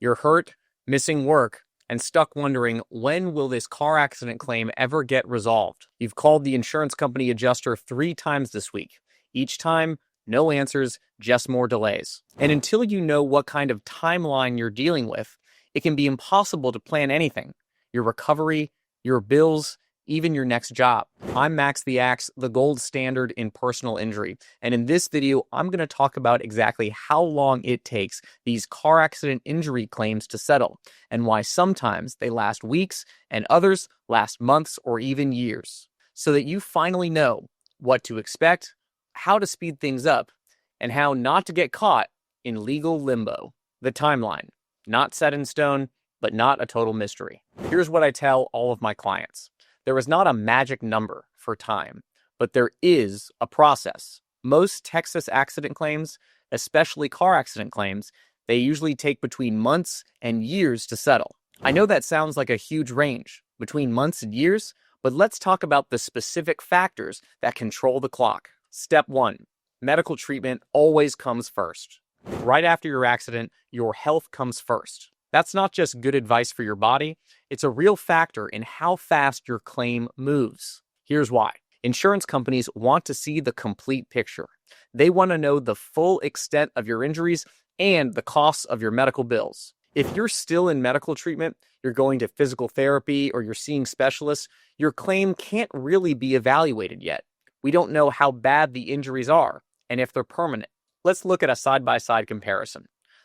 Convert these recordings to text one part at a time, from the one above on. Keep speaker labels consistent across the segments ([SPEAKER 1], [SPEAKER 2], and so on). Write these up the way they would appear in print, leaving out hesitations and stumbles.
[SPEAKER 1] You're hurt, missing work, and stuck wondering, when will this car accident claim ever get resolved? You've called the insurance company adjuster 3 times this week. Each time, no answers, just more delays. And until you know what kind of timeline you're dealing with, it can be impossible to plan anything. Your recovery, your bills, even your next job. I'm Max the Axe, the gold standard in personal injury. And in this video, I'm going to talk about exactly how long it takes these car accident injury claims to settle, and why sometimes they last weeks and others last months or even years. So that you finally know what to expect, how to speed things up, and how not to get caught in legal limbo. The timeline, not set in stone, but not a total mystery. Here's what I tell all of my clients. There is not a magic number for time, but there is a process. Most Texas accident claims, especially car accident claims, they usually take between months and years to settle. I know that sounds like a huge range, between months and years, but let's talk about the specific factors that control the clock. Step 1. Medical treatment always comes first. Right after your accident, your health comes first. That's not just good advice for your body, it's a real factor in how fast your claim moves. Here's why. Insurance companies want to see the complete picture. They want to know the full extent of your injuries and the costs of your medical bills. If you're still in medical treatment, you're going to physical therapy, or you're seeing specialists, your claim can't really be evaluated yet. We don't know how bad the injuries are and if they're permanent. Let's look at a side-by-side comparison.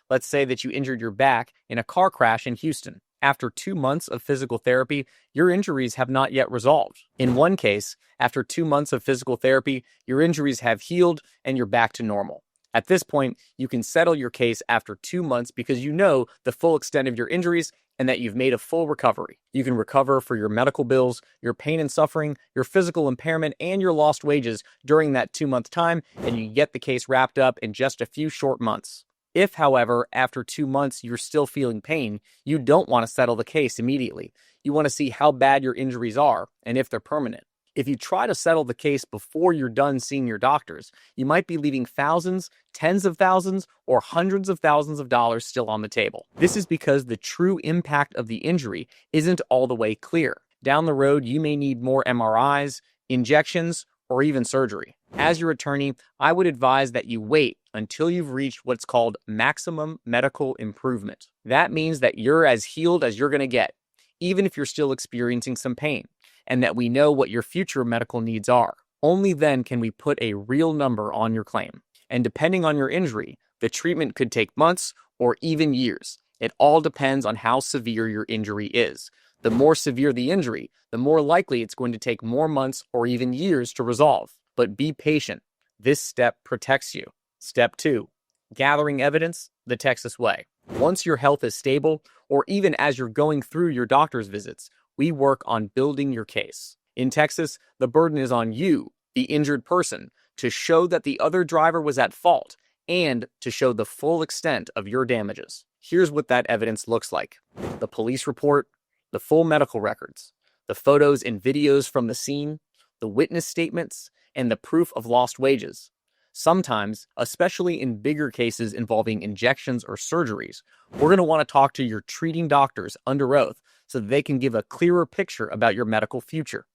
[SPEAKER 1] Let's say that you injured your back in a car crash in Houston. After 2 months of physical therapy, your injuries have not yet resolved. In one case, after 2 months of physical therapy, your injuries have healed and you're back to normal. At this point, you can settle your case after 2 months because you know the full extent of your injuries and that you've made a full recovery. You can recover for your medical bills, your pain and suffering, your physical impairment, and your lost wages during that 2-month time, and you get the case wrapped up in just a few short months. If, however, after 2 months you're still feeling pain, you don't want to settle the case immediately. You want to see how bad your injuries are and if they're permanent. If you try to settle the case before you're done seeing your doctors, you might be leaving thousands, tens of thousands, or hundreds of thousands of dollars still on the table. This is because the true impact of the injury isn't all the way clear. Down the road, you may need more MRIs, injections, or even surgery. As your attorney, I would advise that you wait until you've reached what's called maximum medical improvement. That means that you're as healed as you're going to get, even if you're still experiencing some pain, and that we know what your future medical needs are. Only then can we put a real number on your claim. And depending on your injury, the treatment could take months or even years. It all depends on how severe your injury is. The more severe the injury, the more likely it's going to take more months or even years to resolve. But be patient. This step protects you. Step 2. Gathering evidence the Texas way. Once your health is stable, or even as you're going through your doctor's visits, we work on building your case. In Texas, the burden is on you, the injured person, to show that the other driver was at fault and to show the full extent of your damages. Here's what that evidence looks like. The police report, the full medical records, the photos and videos from the scene, the witness statements, and the proof of lost wages. Sometimes, especially in bigger cases involving injections or surgeries, we're going to want to talk to your treating doctors under oath so that they can give a clearer picture about your medical future.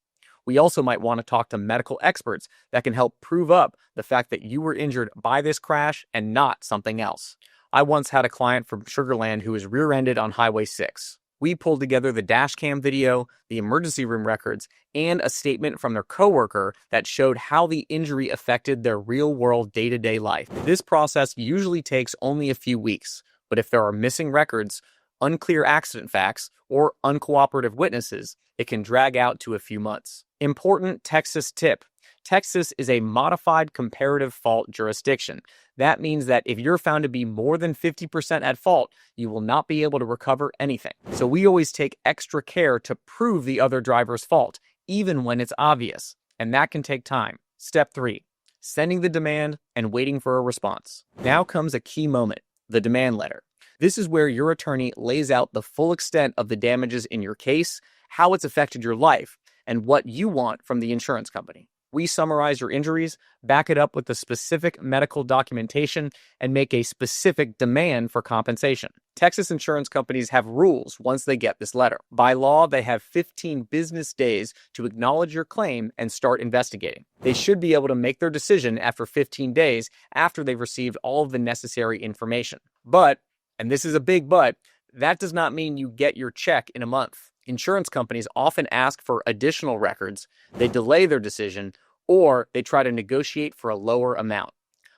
[SPEAKER 1] We also might want to talk to medical experts that can help prove up the fact that you were injured by this crash and not something else. I once had a client from Sugar Land who was rear-ended on Highway 6. We pulled together the dash cam video, the emergency room records, and a statement from their coworker that showed how the injury affected their real-world day-to-day life. This process usually takes only a few weeks, but if there are missing records, unclear accident facts, or uncooperative witnesses, it can drag out to a few months. Important Texas tip. Texas is a modified comparative fault jurisdiction. That means that if you're found to be more than 50% at fault, you will not be able to recover anything. So we always take extra care to prove the other driver's fault, even when it's obvious, and that can take time. Step 3. Sending the demand and waiting for a response. Now comes a key moment, the demand letter. This is where your attorney lays out the full extent of the damages in your case, how it's affected your life, and what you want from the insurance company. We summarize your injuries, back it up with the specific medical documentation, and make a specific demand for compensation. Texas insurance companies have rules once they get this letter. By law, they have 15 business days to acknowledge your claim and start investigating. They should be able to make their decision after 15 days after they've received all of the necessary information. But, and this is a big but, that does not mean you get your check in a month. Insurance companies often ask for additional records, they delay their decision, or they try to negotiate for a lower amount.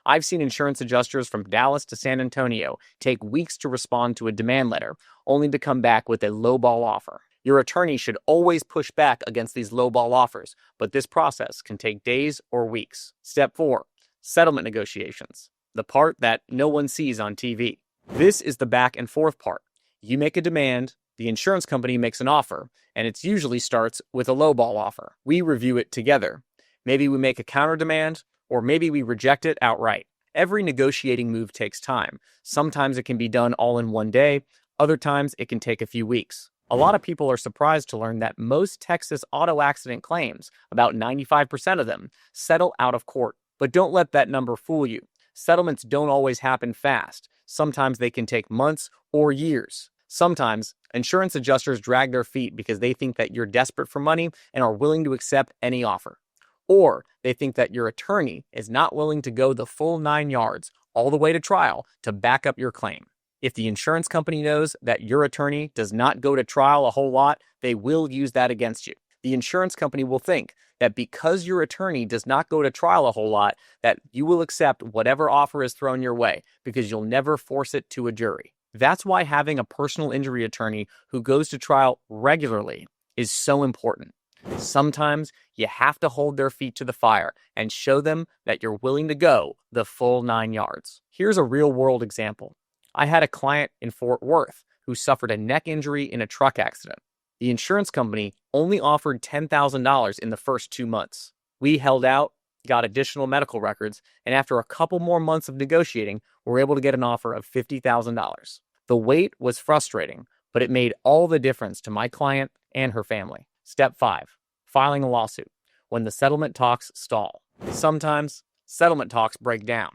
[SPEAKER 1] I've seen insurance adjusters from Dallas to San Antonio take weeks to respond to a demand letter, only to come back with a lowball offer. Your attorney should always push back against these lowball offers, but this process can take days or weeks. Step 4. Settlement negotiations, the part that no one sees on TV. This is the back and forth part. You make a demand, the insurance company makes an offer, and it usually starts with a lowball offer. We review it together. Maybe we make a counter demand, or maybe we reject it outright. Every negotiating move takes time. Sometimes it can be done all in one day. Other times it can take a few weeks. A lot of people are surprised to learn that most Texas auto accident claims, about 95% of them, settle out of court. But don't let that number fool you. Settlements don't always happen fast. Sometimes they can take months or years. Sometimes insurance adjusters drag their feet because they think that you're desperate for money and are willing to accept any offer. Or they think that your attorney is not willing to go the full 9 yards all the way to trial to back up your claim. If the insurance company knows that your attorney does not go to trial a whole lot, they will use that against you. The insurance company will think that because your attorney does not go to trial a whole lot, that you will accept whatever offer is thrown your way because you'll never force it to a jury. That's why having a personal injury attorney who goes to trial regularly is so important. Sometimes you have to hold their feet to the fire and show them that you're willing to go the full 9 yards. Here's a real-world example. I had a client in Fort Worth who suffered a neck injury in a truck accident. The insurance company only offered $10,000 in the first 2 months. We held out, got additional medical records, and after a couple more months of negotiating, were able to get an offer of $50,000. The wait was frustrating, but it made all the difference to my client and her family. Step 5. Filing a lawsuit when the settlement talks stall. Sometimes settlement talks break down.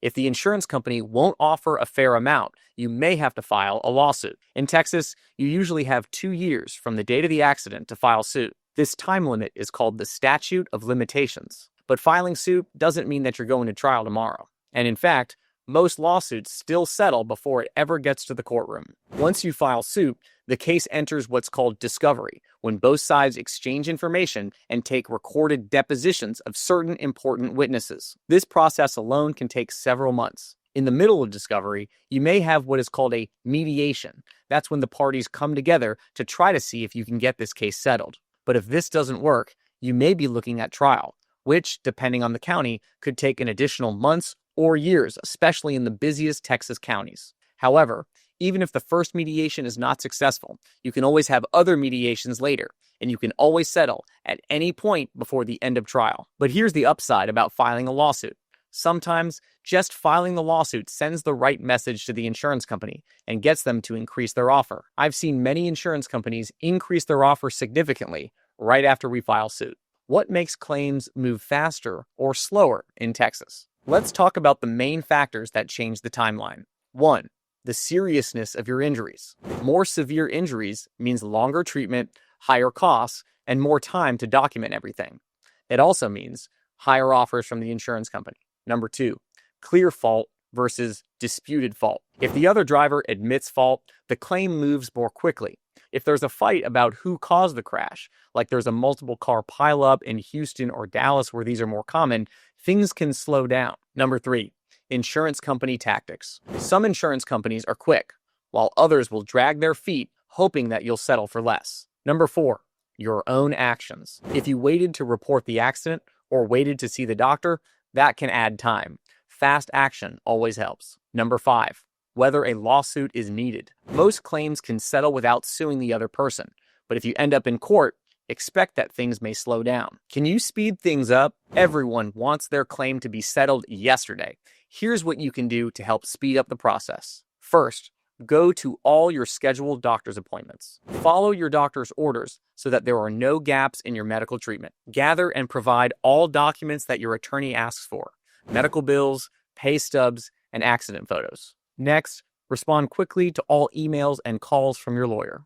[SPEAKER 1] If the insurance company won't offer a fair amount, you may have to file a lawsuit. In Texas, you usually have 2 years from the date of the accident to file suit. This time limit is called the statute of limitations. But filing suit doesn't mean that you're going to trial tomorrow. And in fact, most lawsuits still settle before it ever gets to the courtroom. Once you file suit, the case enters what's called discovery, when both sides exchange information and take recorded depositions of certain important witnesses. This process alone can take several months. In the middle of discovery, you may have what is called a mediation. That's when the parties come together to try to see if you can get this case settled. But if this doesn't work, you may be looking at trial, which, depending on the county, could take an additional months or years, especially in the busiest Texas counties. However, even if the first mediation is not successful, you can always have other mediations later, and you can always settle at any point before the end of trial. But here's the upside about filing a lawsuit. Sometimes, just filing the lawsuit sends the right message to the insurance company and gets them to increase their offer. I've seen many insurance companies increase their offer significantly right after we file suit. What makes claims move faster or slower in Texas? Let's talk about the main factors that change the timeline. 1. The seriousness of your injuries. More severe injuries means longer treatment, higher costs, and more time to document everything. It also means higher offers from the insurance company. Number 2, clear fault versus disputed fault. If the other driver admits fault, the claim moves more quickly. If there's a fight about who caused the crash, like there's a multiple car pileup in Houston or Dallas where these are more common, things can slow down. Number 3, insurance company tactics. Some insurance companies are quick, while others will drag their feet, hoping that you'll settle for less. Number 4, your own actions. If you waited to report the accident or waited to see the doctor, that can add time. Fast action always helps. Number 5, whether a lawsuit is needed. Most claims can settle without suing the other person, but if you end up in court, expect that things may slow down. Can you speed things up? Everyone wants their claim to be settled yesterday. Here's what you can do to help speed up the process. First, go to all your scheduled doctor's appointments. Follow your doctor's orders so that there are no gaps in your medical treatment. Gather and provide all documents that your attorney asks for: medical bills, pay stubs, and accident photos. Next, Respond quickly to all emails and calls from your lawyer.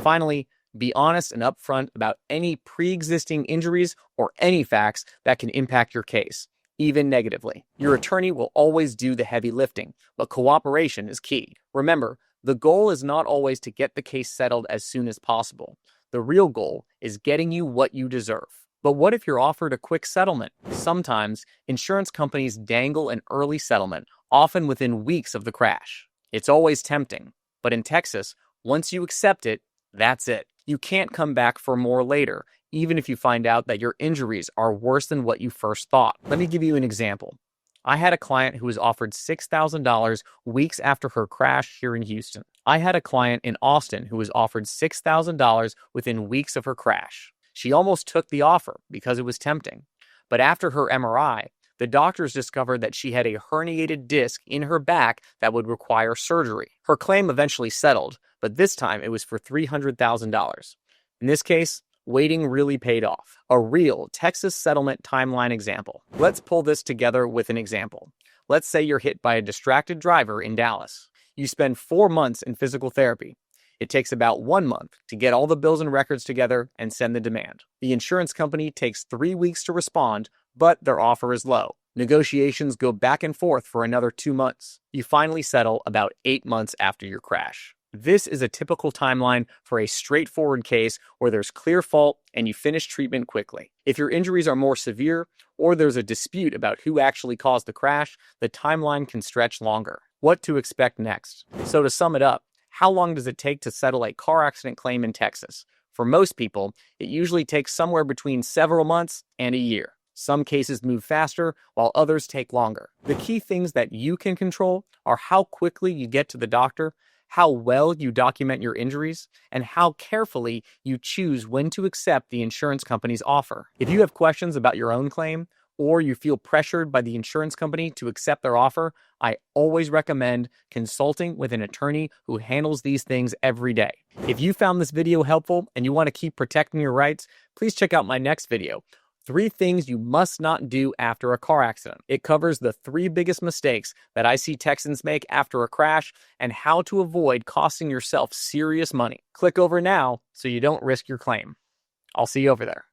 [SPEAKER 1] Finally, be honest and upfront about any pre-existing injuries or any facts that can impact your case, even negatively. Your attorney will always do the heavy lifting, but cooperation is key. Remember, the goal is not always to get the case settled as soon as possible. The real goal is getting you what you deserve. But what if you're offered a quick settlement? Sometimes, insurance companies dangle an early settlement, often within weeks of the crash. It's always tempting, but in Texas, once you accept it, that's it. You can't come back for more later, even if you find out that your injuries are worse than what you first thought. Let me give you an example. I had a client who was offered $6,000 weeks after her crash here in Houston. I had a client in Austin who was offered $6,000 within weeks of her crash. She almost took the offer because it was tempting. But after her MRI, the doctors discovered that she had a herniated disc in her back that would require surgery. Her claim eventually settled, but this time it was for $300,000. In this case, waiting really paid off. A real Texas settlement timeline example. Let's pull this together with an example. Let's say you're hit by a distracted driver in Dallas. You spend 4 months in physical therapy. It takes about 1 month to get all the bills and records together and send the demand. The insurance company takes 3 weeks to respond, but their offer is low. Negotiations go back and forth for another 2 months. You finally settle about 8 months after your crash. This is a typical timeline for a straightforward case where there's clear fault and you finish treatment quickly. If your injuries are more severe or there's a dispute about who actually caused the crash, the timeline can stretch longer. What to expect next? So to sum it up, how long does it take to settle a car accident claim in Texas? For most people, it usually takes somewhere between several months and a year. Some cases move faster, while others take longer. The key things that you can control are how quickly you get to the doctor, how well you document your injuries, and how carefully you choose when to accept the insurance company's offer. If you have questions about your own claim, or you feel pressured by the insurance company to accept their offer, I always recommend consulting with an attorney who handles these things every day. If you found this video helpful and you want to keep protecting your rights, please check out my next video, 3 things you must not do after a car accident. It covers the 3 biggest mistakes that I see Texans make after a crash and how to avoid costing yourself serious money. Click over now so you don't risk your claim. I'll see you over there.